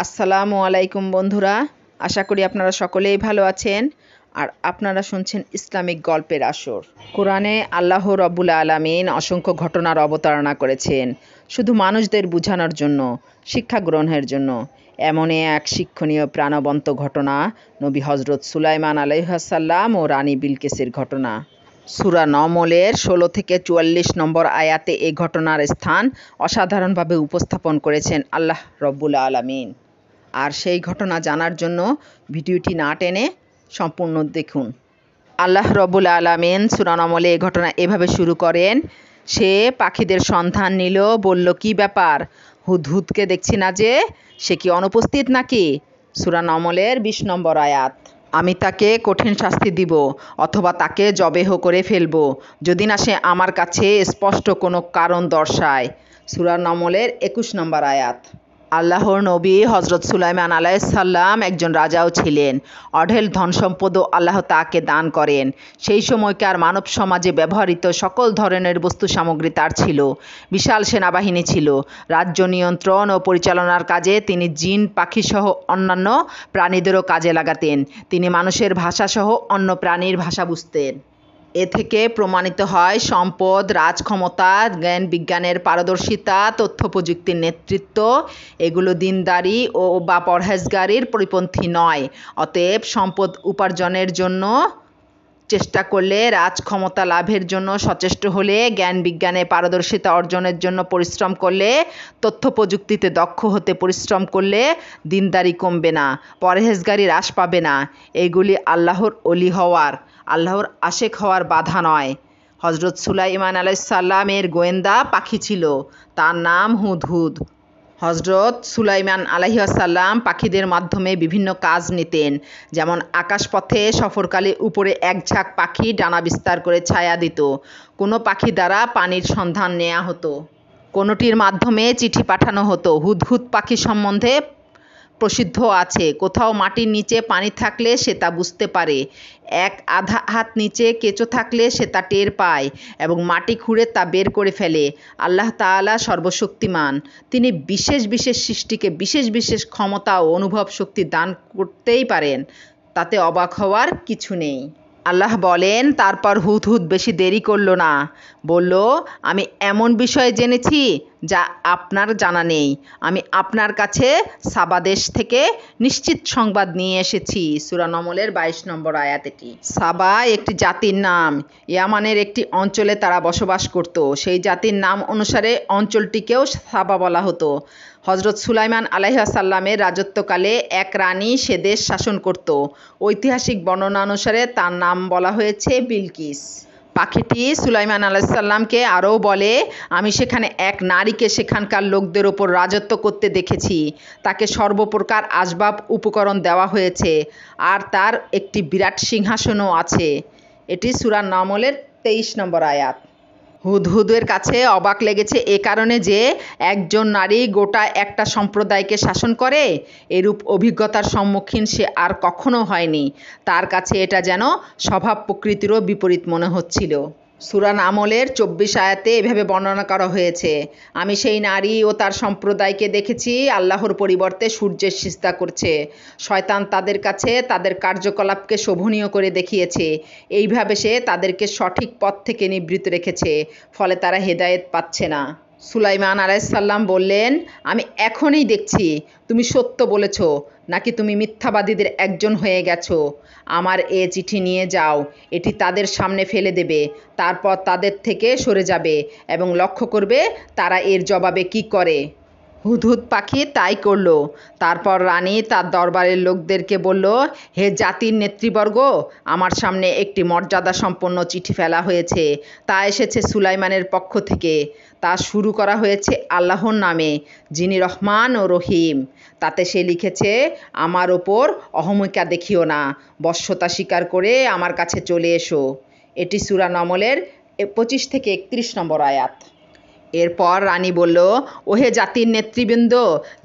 আসসালামু আলাইকুম বন্ধুরা, আশা করি আপনারা সকলেই ভালো আছেন। আর আপনারা শুনছেন ইসলামিক গল্পের আসর। কোরআনে আল্লাহ রব্বুল আলামিন অসংখ্য ঘটনার অবতারণা করেছেন শুধু মানুষদের বোঝানোর জন্য, শিক্ষা গ্রহণের জন্য। এমনই এক শিক্ষণীয় প্রাণবন্ত ঘটনা নবী হজরত সুলাইমান আলাইহিসসালাম ও রানী বিলকিসের ঘটনা। সূরা নমলের ১৬ থেকে ৪৪ নম্বর আয়াতে এই ঘটনার স্থান অসাধারণভাবে উপস্থাপন করেছেন আল্লাহ রব্বুল আলামিন। আর সেই ঘটনা জানার জন্য ভিডিওটি না টেনে সম্পূর্ণ দেখুন। আল্লাহ রব্বুল আলামিন সূরা নমলে এই ঘটনা এভাবে শুরু করেন। সে পাখিদের সন্ধান নিল, বলল, কি ব্যাপার, হুদহুদকে দেখছি না যে, সে কি অনুপস্থিত নাকি? সূরা নমলের ২০ নম্বর আয়াত। আমি তাকে কঠিন শাস্তি দিব অথবা তাকে জবেহ করে ফেলব যদি না সে আমার কাছে স্পষ্ট কোনো কারণ দর্শায়। সূরা নমলের ২১ নম্বর আয়াত। আল্লাহর নবী হজরত সুলাইমান আলাইহিসসালাম একজন রাজাও ছিলেন। অঢেল ধনসম্পদও আল্লাহ তাকে দান করেন। সেই সময়কার মানব সমাজে ব্যবহৃত সকল ধরনের বস্তু সামগ্রী তার ছিল। বিশাল সেনাবাহিনী ছিল। রাজ্য নিয়ন্ত্রণ ও পরিচালনার কাজে তিনি জিন, পাখিসহ অন্যান্য প্রাণীদেরও কাজে লাগাতেন। তিনি মানুষের ভাষাসহ অন্য প্রাণীর ভাষা বুঝতেন। এ থেকে প্রমাণিত হয় সম্পদ, রাজক্ষমতা, জ্ঞান বিজ্ঞানের পারদর্শিতা, তথ্য প্রযুক্তির নেতৃত্ব এগুলো দিনদারি ও বা পরহেজগারির পরিপন্থী নয়। অতএব সম্পদ উপার্জনের জন্য চেষ্টা করলে, রাজক্ষমতা লাভের জন্য সচেষ্ট হলে, জ্ঞান বিজ্ঞানে পারদর্শিতা অর্জনের জন্য পরিশ্রম করলে, তথ্য প্রযুক্তিতে দক্ষ হতে পরিশ্রম করলে দিনদারি কমবে না, পরহেজগারি হ্রাস পাবে না। এগুলি আল্লাহর ওলি হওয়ার, আল্লাহর আশেক হওয়ার বাধা নয়। হজরত সুলাইমান আলাইহিসসালামের গোয়েন্দা পাখি ছিল, তার নাম হুদহুদ। হজরত সুলাইমান আলাইহিসসালাম পাখিদের মাধ্যমে বিভিন্ন কাজ নিতেন। যেমন আকাশপথে সফরকালে উপরে এক ঝাঁক পাখি ডানা বিস্তার করে ছায়া দিত। কোনো পাখি দ্বারা পানির সন্ধান নেওয়া হতো, কোনোটির মাধ্যমে চিঠি পাঠানো হতো। হুদহুদ পাখি সম্বন্ধে প্রসিদ্ধ আছে, কোথাও মাটির নিচে পানি থাকলে সে তা বুঝতে পারে, এক আধা হাত নিচে কেঁচো থাকলে সে তা টের পায় এবং মাটি খুঁড়ে তা বের করে ফেলে। আল্লাহ তাআলা সর্বশক্তিমান, তিনি বিশেষ বিশেষ সৃষ্টিকে বিশেষ বিশেষ ক্ষমতা ও অনুভব শক্তি দান করতেই পারেন, তাতে অবাক হওয়ার কিছু নেই। আল্লাহ বলেন, তারপর হুদহুদ বেশি দেরি করল না, বলল, আমি এমন বিষয় জেনেছি যা আপনার জানা নেই। আমি আপনার কাছে সাবা দেশ থেকে নিশ্চিত সংবাদ নিয়ে এসেছি। সূরা নমলের ২২ নম্বর আয়াত এটি। সাবা একটি জাতির নাম। ইয়ামানের একটি অঞ্চলে তারা বসবাস করত। সেই জাতির নাম অনুসারে অঞ্চলটিকেও সাবা বলা হতো। হজরত সুলাইমান আলাইহিসসালামের রাজত্বকালে এক রানী সে দেশ শাসন করত। ঐতিহাসিক বর্ণনা অনুসারে তার নাম বলা হয়েছে বিলকিস। পাখিটি সুলাইমান আলাইহিসসালামকে আরও বলে, আমি সেখানে এক নারীকে সেখানকার লোকদের ওপর রাজত্ব করতে দেখেছি। তাকে সর্বপ্রকার আসবাব উপকরণ দেওয়া হয়েছে আর তার একটি বিরাট সিংহাসনও আছে। এটি সূরা নমলের ২৩ নম্বর আয়াত। হুদহুদের কাছে অবাক লেগেছে এ কারণে যে একজন নারী গোটা একটা সম্প্রদায়কে শাসন করে। এরূপ অভিজ্ঞতার সম্মুখীন সে আর কখনো হয়নি। তার কাছে এটা যেন স্বভাব প্রকৃতিরও বিপরীত মনে হচ্ছিল। সূরা নামলের ২৪ আয়াতে এভাবে বর্ণনা করা হয়েছে, আমি সেই নারী ও তার সম্প্রদায়কে দেখেছি আল্লাহর পরিবর্তে সূর্যের সিজদা করছে। শয়তান তাদের কাছে তাদের কার্যকলাপকে শোভনীয় করে দেখিয়েছে। এইভাবে সে তাদেরকে সঠিক পথ থেকে নিবৃত্ত রেখেছে, ফলে তারা হেদায়েত পাচ্ছে না। সুলাইমান আলাইহিসসালাম বললেন, আমি এখনই দেখছি তুমি সত্য বলেছ নাকি তুমি মিথ্যাবাদীদের একজন হয়ে গেছো। আমার এ চিঠি নিয়ে যাও, এটি তাদের সামনে ফেলে দেবে, তারপর তাদের থেকে সরে যাবে এবং লক্ষ্য করবে তারা এর জবাবে কি করে। হুদহুদ পাখি তাই করল। তারপর রানী তার দরবারের লোকদেরকে বলল, হে জাতির নেতৃবর্গ, আমার সামনে একটি মর্যাদা সম্পন্ন চিঠি ফেলা হয়েছে। তা এসেছে সুলাইমানের পক্ষ থেকে। তা শুরু করা হয়েছে আল্লাহর নামে, যিনি রহমান ও রহিম। তাতে সে লিখেছে, আমার ওপর অহমিকা দেখিও না, বশ্যতা স্বীকার করে আমার কাছে চলে এসো। এটি সূরা নমলের ২৫ থেকে ৩১ নম্বর আয়াত। এরপর রানী বলল, ওহে জাতির নেতৃবৃন্দ,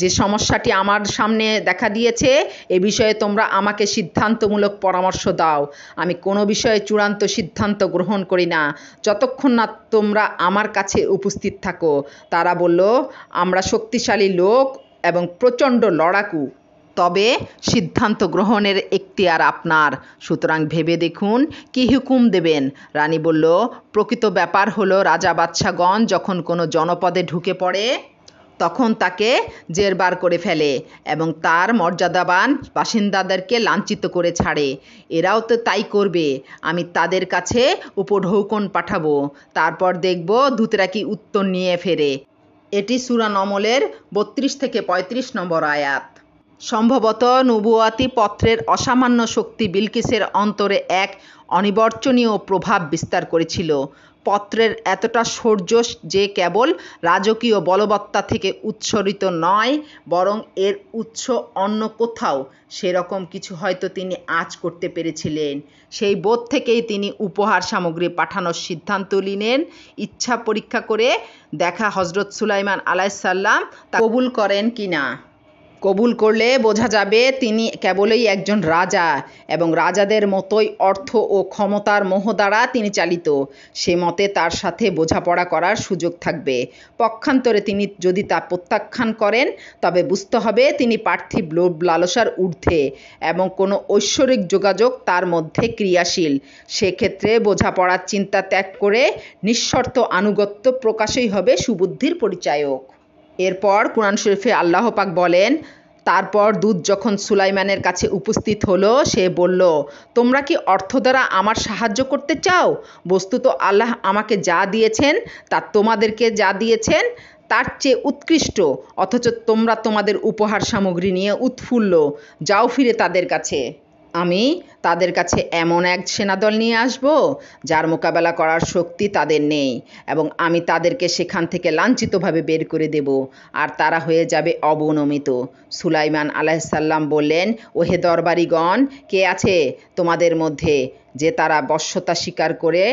যে সমস্যাটি আমার সামনে দেখা দিয়েছে এ বিষয়ে তোমরা আমাকে সিদ্ধান্তমূলক পরামর্শ দাও। আমি কোনো বিষয়ে চূড়ান্ত সিদ্ধান্ত গ্রহণ করি না যতক্ষণ না তোমরা আমার কাছে উপস্থিত থাকো। তারা বলল, আমরা শক্তিশালী লোক এবং প্রচণ্ড লড়াকু, তবে সিদ্ধান্ত গ্রহণের এখতিয়ার আপনার, সুতরাং ভেবে দেখুন কি হুকুম দেবেন। রানী বলল, প্রকৃত ব্যাপার হলো রাজা বাদশাগণ যখন কোনো জনপদে ঢুকে পড়ে তখন তাকে জেরবার করে ফেলে এবং তার মর্যাদাবান বাসিন্দাদেরকে লাঞ্ছিত করে ছাড়ে। এরাও তো তাই করবে। আমি তাদের কাছে উপঢৌকন পাঠাবো, তারপর দেখব দূতেরা কি উত্তর নিয়ে ফেরে। এটি সূরা নমলের 32 থেকে 35 নম্বর আয়াত। সম্ভবত নবুয়াতি পত্রের অসামান্য শক্তি বিলকিসের অন্তরে এক অনিবর্চনীয় প্রভাব বিস্তার করেছিল। পত্রের এতটা শৌর্য যে কেবল রাজকীয় বলবত্তা থেকে উৎসরিত নয়, বরং এর উৎস অন্য কোথাও। সেরকম কিছু হয়তো তিনি আঁচ করতে পেরেছিলেন। সেই বোধ থেকেই তিনি উপহার সামগ্রী পাঠানোর সিদ্ধান্ত নিলেন। ইচ্ছা পরীক্ষা করে দেখা হজরত সুলাইমান আলাইহিসসালাম তা কবুল করেন কিনা। কবুল করলে বোঝা যাবে তিনি কেবলই একজন রাজা এবং রাজাদের মতোই অর্থ ও ক্ষমতার মোহ দ্বারা তিনি চালিত। সে মতে তার সাথে বোঝাপড়া করার সুযোগ থাকবে। পক্ষান্তরে তিনি যদি তা প্রত্যাখ্যান করেন তবে বুঝতে হবে তিনি পার্থিব লোভ লালসার ঊর্ধ্বে এবং কোনো ঐশ্বরিক যোগাযোগ তার মধ্যে ক্রিয়াশীল। সেক্ষেত্রে বোঝাপড়ার চিন্তা ত্যাগ করে নিঃশর্ত আনুগত্য প্রকাশই হবে সুবুদ্ধির পরিচায়ক। এরপর কুরআন শরীফে আল্লাহ পাক বলেন, তারপর দূত যখন সুলাইমানের কাছে উপস্থিত হলো সে বলল, তোমরা কি অর্থ দ্বারা আমার সাহায্য করতে চাও? বস্তুত আল্লাহ আমাকে যা দিয়েছেন তা তোমাদেরকে যা দিয়েছেন তার চেয়ে উৎকৃষ্ট, অথচ তোমরা তোমাদের উপহার সামগ্রী নিয়ে উৎফুল্ল। যাও ফিরে তাদের কাছে। আমি তাদের কাছে এমন এক সেনাদল নিয়ে আসব যার মোকাবেলা করার শক্তি তাদের নেই এবং আমি তাদেরকে সেখান থেকে লাঞ্ছিতভাবে বের করে দেব আর তারা হয়ে যাবে অবনমিত। সুলাইমান আলাইহিসসালাম বললেন, ওহে দরবারিগণ, কে আছে তোমাদের মধ্যে যে তারা বশ্যতা স্বীকার করে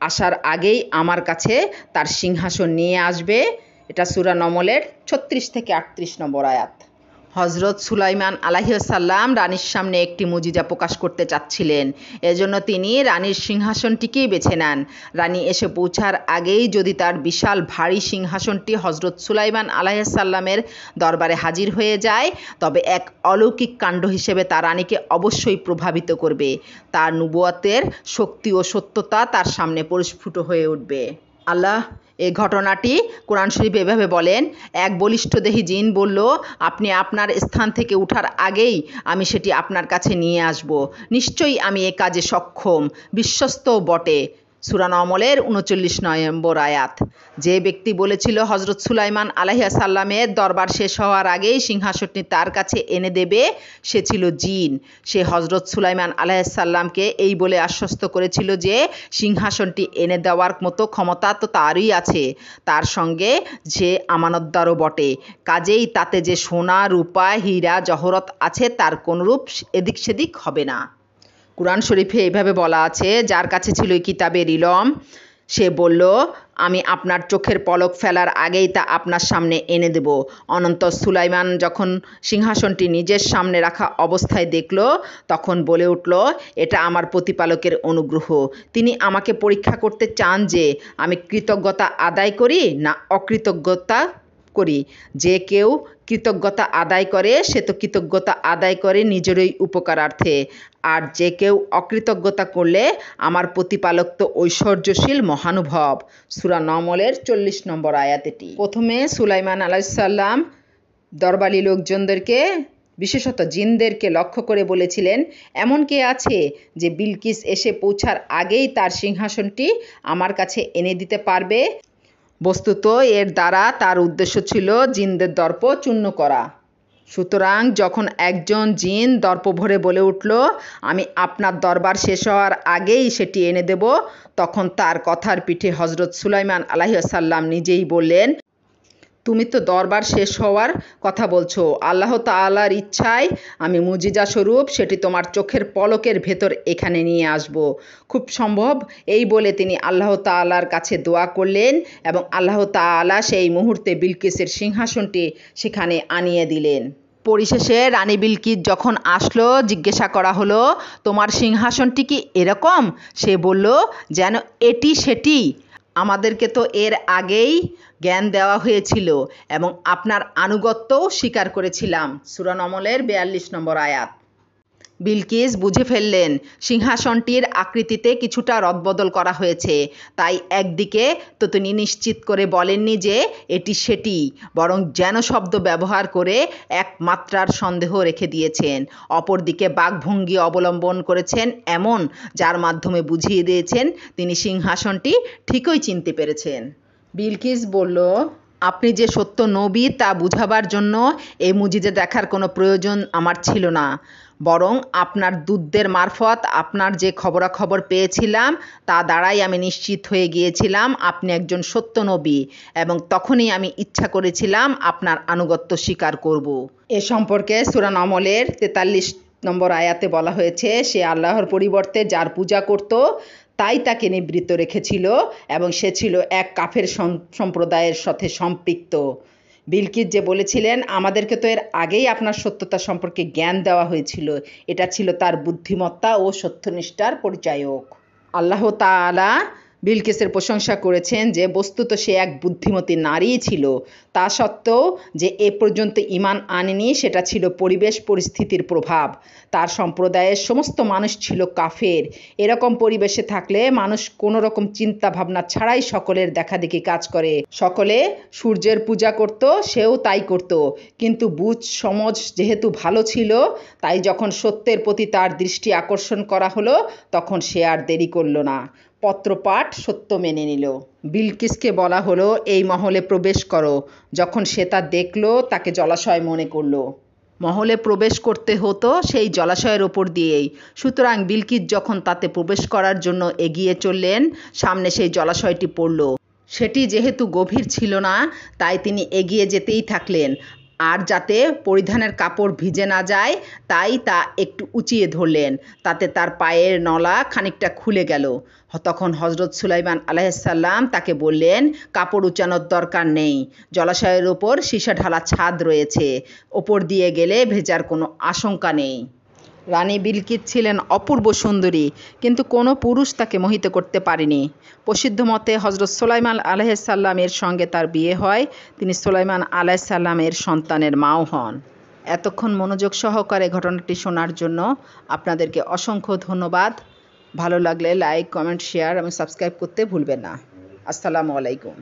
আসার আগেই আমার কাছে তার সিংহাসন নিয়ে আসবে? এটা সূরা নমলের 36 থেকে 38 নম্বর আয়াত। হজরত সুলাইমান আলাইহিসসালাম রানীর সামনে একটি মুজিজা প্রকাশ করতে চাচ্ছিলেন। এজন্য তিনি রানীর সিংহাসনটিকেই বেছে নেন। রানী এসে পৌঁছার আগেই যদি তার বিশাল ভারী সিংহাসনটি হজরত সুলাইমান আলাইহিসসালামের দরবারে হাজির হয়ে যায় তবে এক অলৌকিক কাণ্ড হিসেবে তা রানীকে অবশ্যই প্রভাবিত করবে। তার নবুয়তের শক্তি ও সত্যতা তার সামনে পরিস্ফুট হয়ে উঠবে। আল্লাহ এই ঘটনাটি কোরআন শরীফে এভাবে বলেন, এক বলিষ্ঠদেহী জিন বলল, আপনি আপনার স্থান থেকে উঠার আগেই আমি সেটি আপনার কাছে নিয়ে আসব। নিশ্চয়ই আমি এ কাজে সক্ষম, বিশ্বস্তও বটে। সূরা নমলের 39 নম্বর আয়াত। যে ব্যক্তি বলেছিল হজরত সুলাইমান আলাইহিসসালামের দরবার শেষ হওয়ার আগেই সিংহাসনটি তার কাছে এনে দেবে, সে ছিল জিন। সে হজরত সুলাইমান আলাইহিসসালামকে এই বলে আশ্বস্ত করেছিল যে সিংহাসনটি এনে দেওয়ার মতো ক্ষমতা তো তারই আছে, তার সঙ্গে যে আমানতদারও বটে। কাজেই তাতে যে সোনা, রূপা, হীরা, জহরত আছে তার কোনরূপ এদিক সেদিক হবে না। কুরআন শরীফে এইভাবে বলা আছে, যার কাছে ছিল কিতাবের ইলম, সে বলল, আমি আপনার চোখের পলক ফেলার আগেই তা আপনার সামনে এনে দেব। অনন্তর সুলাইমান যখন সিংহাসনটি নিজের সামনে রাখা অবস্থায় দেখল তখন বলে উঠল, এটা আমার প্রতিপালকের অনুগ্রহ। তিনি আমাকে পরীক্ষা করতে চান যে আমি কৃতজ্ঞতা আদায় করি না অকৃতজ্ঞতা করি। যে কেউ কৃতজ্ঞতা আদায় করে সে তো কৃতজ্ঞতা আদায় করে নিজেরই উপকারার্থে, আর যে কেউ অকৃতজ্ঞতা করলে আমার প্রতিপালক তো ঐশ্বর্যশীল মহানুভব। সূরা নমলের 40 নম্বর আয়াত এটি। প্রথমে সুলাইমান আলাইহিসসালাম দরবারি লোকজনদেরকে, বিশেষত জিনদেরকে লক্ষ্য করে বলেছিলেন, এমন কে আছে যে বিলকিস এসে পৌঁছার আগেই তার সিংহাসনটি আমার কাছে এনে দিতে পারবে? বস্তুত এর দ্বারা তার উদ্দেশ্য ছিল জিনদের দর্প চূর্ণ করা। সুতরাং যখন একজন জিন দর্প ভরে বলে উঠল, আমি আপনার দরবার শেষ হওয়ার আগেই সেটি এনে দেব, তখন তার কথার পিঠে হজরত সুলাইমান আলাইহিসসালাম নিজেই বললেন, তুমি তো দরবার শেষ হওয়ার কথা বলছো, আল্লাহ তাআলার ইচ্ছায় আমি মুজিজা স্বরূপ সেটি তোমার চোখের পলকের ভেতর এখানে নিয়ে আসব। খুব সম্ভব। এই বলে তিনি আল্লাহ তাআলার কাছে দোয়া করলেন এবং আল্লাহ তাআলা সেই মুহূর্তে বিলকিসের সিংহাসনটি সেখানে আনিয়ে দিলেন। পরিশেষে রানী বিলকিস যখন আসলো জিজ্ঞাসা করা হলো, তোমার সিংহাসনটি কি এরকম? সে বলল, যেন এটি সেটি। আমাদেরকে তো এর আগেই জ্ঞান দেওয়া হয়েছিল এবং আপনার আনুগত্যও স্বীকার করেছিলাম। সূরা নমলের ৪২ নম্বর আয়াত। বিলকিস বুঝে ফেললেন সিংহাসনটির আকৃতিতে কিছুটা রদবদল করা হয়েছে, তাই একদিকে তো তিনি নিশ্চিত করে বলেননি যে এটি সেটি, বরং যেন শব্দ ব্যবহার করে এক মাত্রার সন্দেহ রেখে দিয়েছেন। অপরদিকে বাকভঙ্গি অবলম্বন করেছেন এমন, যার মাধ্যমে বুঝিয়ে দিয়েছেন তিনি সিংহাসনটি ঠিকই চিনতে পেরেছেন। বিলকিস বলল, আপনি যে সত্য নবী তা বুঝাবার জন্য এই মুজিজা দেখার কোনো প্রয়োজন আমার ছিল না, বরং আপনার দূতদের মারফত আপনার যে খবরাখবর পেয়েছিলাম তা দ্বারাই আমি নিশ্চিত হয়ে গিয়েছিলাম আপনি একজন সত্য নবী, এবং তখনই আমি ইচ্ছা করেছিলাম আপনার আনুগত্য স্বীকার করব। এ সম্পর্কে সূরা নমলের ৪৩ নম্বর আয়াতে বলা হয়েছে, সে আল্লাহর পরিবর্তে যার পূজা করত তাই তাকে নিবৃত্ত রেখেছিল এবং সে ছিল এক কাফের সম্প্রদায়ের সাথে সম্পৃক্ত। বিলকিস যে বলেছিলেন আমাদেরকে তো এর আগেই আপনার সত্যতা সম্পর্কে জ্ঞান দেওয়া হয়েছিল, এটা ছিল তার বুদ্ধিমত্তা ও সত্যনিষ্ঠার পরিচায়ক। আল্লাহ তাআলা বিলকিসের প্রশংসা করেছেন যে বস্তুত সে এক বুদ্ধিমতী নারীই ছিল। তা সত্ত্বেও যে এ পর্যন্ত ঈমান আনেনি সেটা ছিল পরিবেশ পরিস্থিতির প্রভাব। তার সম্প্রদায়ের সমস্ত মানুষ ছিল কাফের। এরকম পরিবেশে থাকলে মানুষ কোনো রকম চিন্তা ভাবনা ছাড়াই সকলের দেখাদেখি কাজ করে। সকলে সূর্যের পূজা করত, সেও তাই করত, কিন্তু বুঝ সমঝ যেহেতু ভালো ছিল, তাই যখন সত্যের প্রতি তার দৃষ্টি আকর্ষণ করা হলো তখন সে আর দেরি করল না, পত্রপাঠ সত্য মেনে নিল। বিলকিসকে বলা হলো এই মহলে প্রবেশ করো। যখন সে তা দেখল তাকে জলাশয় মনে করলো। মহলে প্রবেশ করতে হতো সেই জলাশয়ের ওপর দিয়েই, সুতরাং বিলকিস যখন তাতে প্রবেশ করার জন্য এগিয়ে চললেন সামনে সেই জলাশয়টি পড়ল। সেটি যেহেতু গভীর ছিল না তাই তিনি এগিয়ে যেতেই থাকলেন, আর যাতে পরিধানের কাপড় ভিজে না যায় তাই তা একটু উঁচিয়ে ধরলেন, তাতে তার পায়ের নলা খানিকটা খুলে গেল। তখন হজরত সুলাইমান আলাইহিসসালাম তাকে বললেন, কাপড় উঁচানোর দরকার নেই, জলাশয়ের ওপর সীসা ঢালা ছাদ রয়েছে, ওপর দিয়ে গেলে ভেজার কোনো আশঙ্কা নেই। রানী বিলকিস ছিলেন অপূর্ব সুন্দরী, কিন্তু কোনো পুরুষ তাকে মোহিত করতে পারেনি। প্রসিদ্ধ মতে হজরত সুলাইমান আলাইহিসসালামের সঙ্গে তার বিয়ে হয়, তিনি সুলাইমান আলাইহিসসালামের সন্তানের মাও হন। এতক্ষণ মনোযোগ সহকারে ঘটনাটি শোনার জন্য আপনাদেরকে অসংখ্য ধন্যবাদ। ভালো লাগলে লাইক, কমেন্ট, শেয়ার এবং সাবস্ক্রাইব করতে ভুলবেন না। আসসালামু আলাইকুম।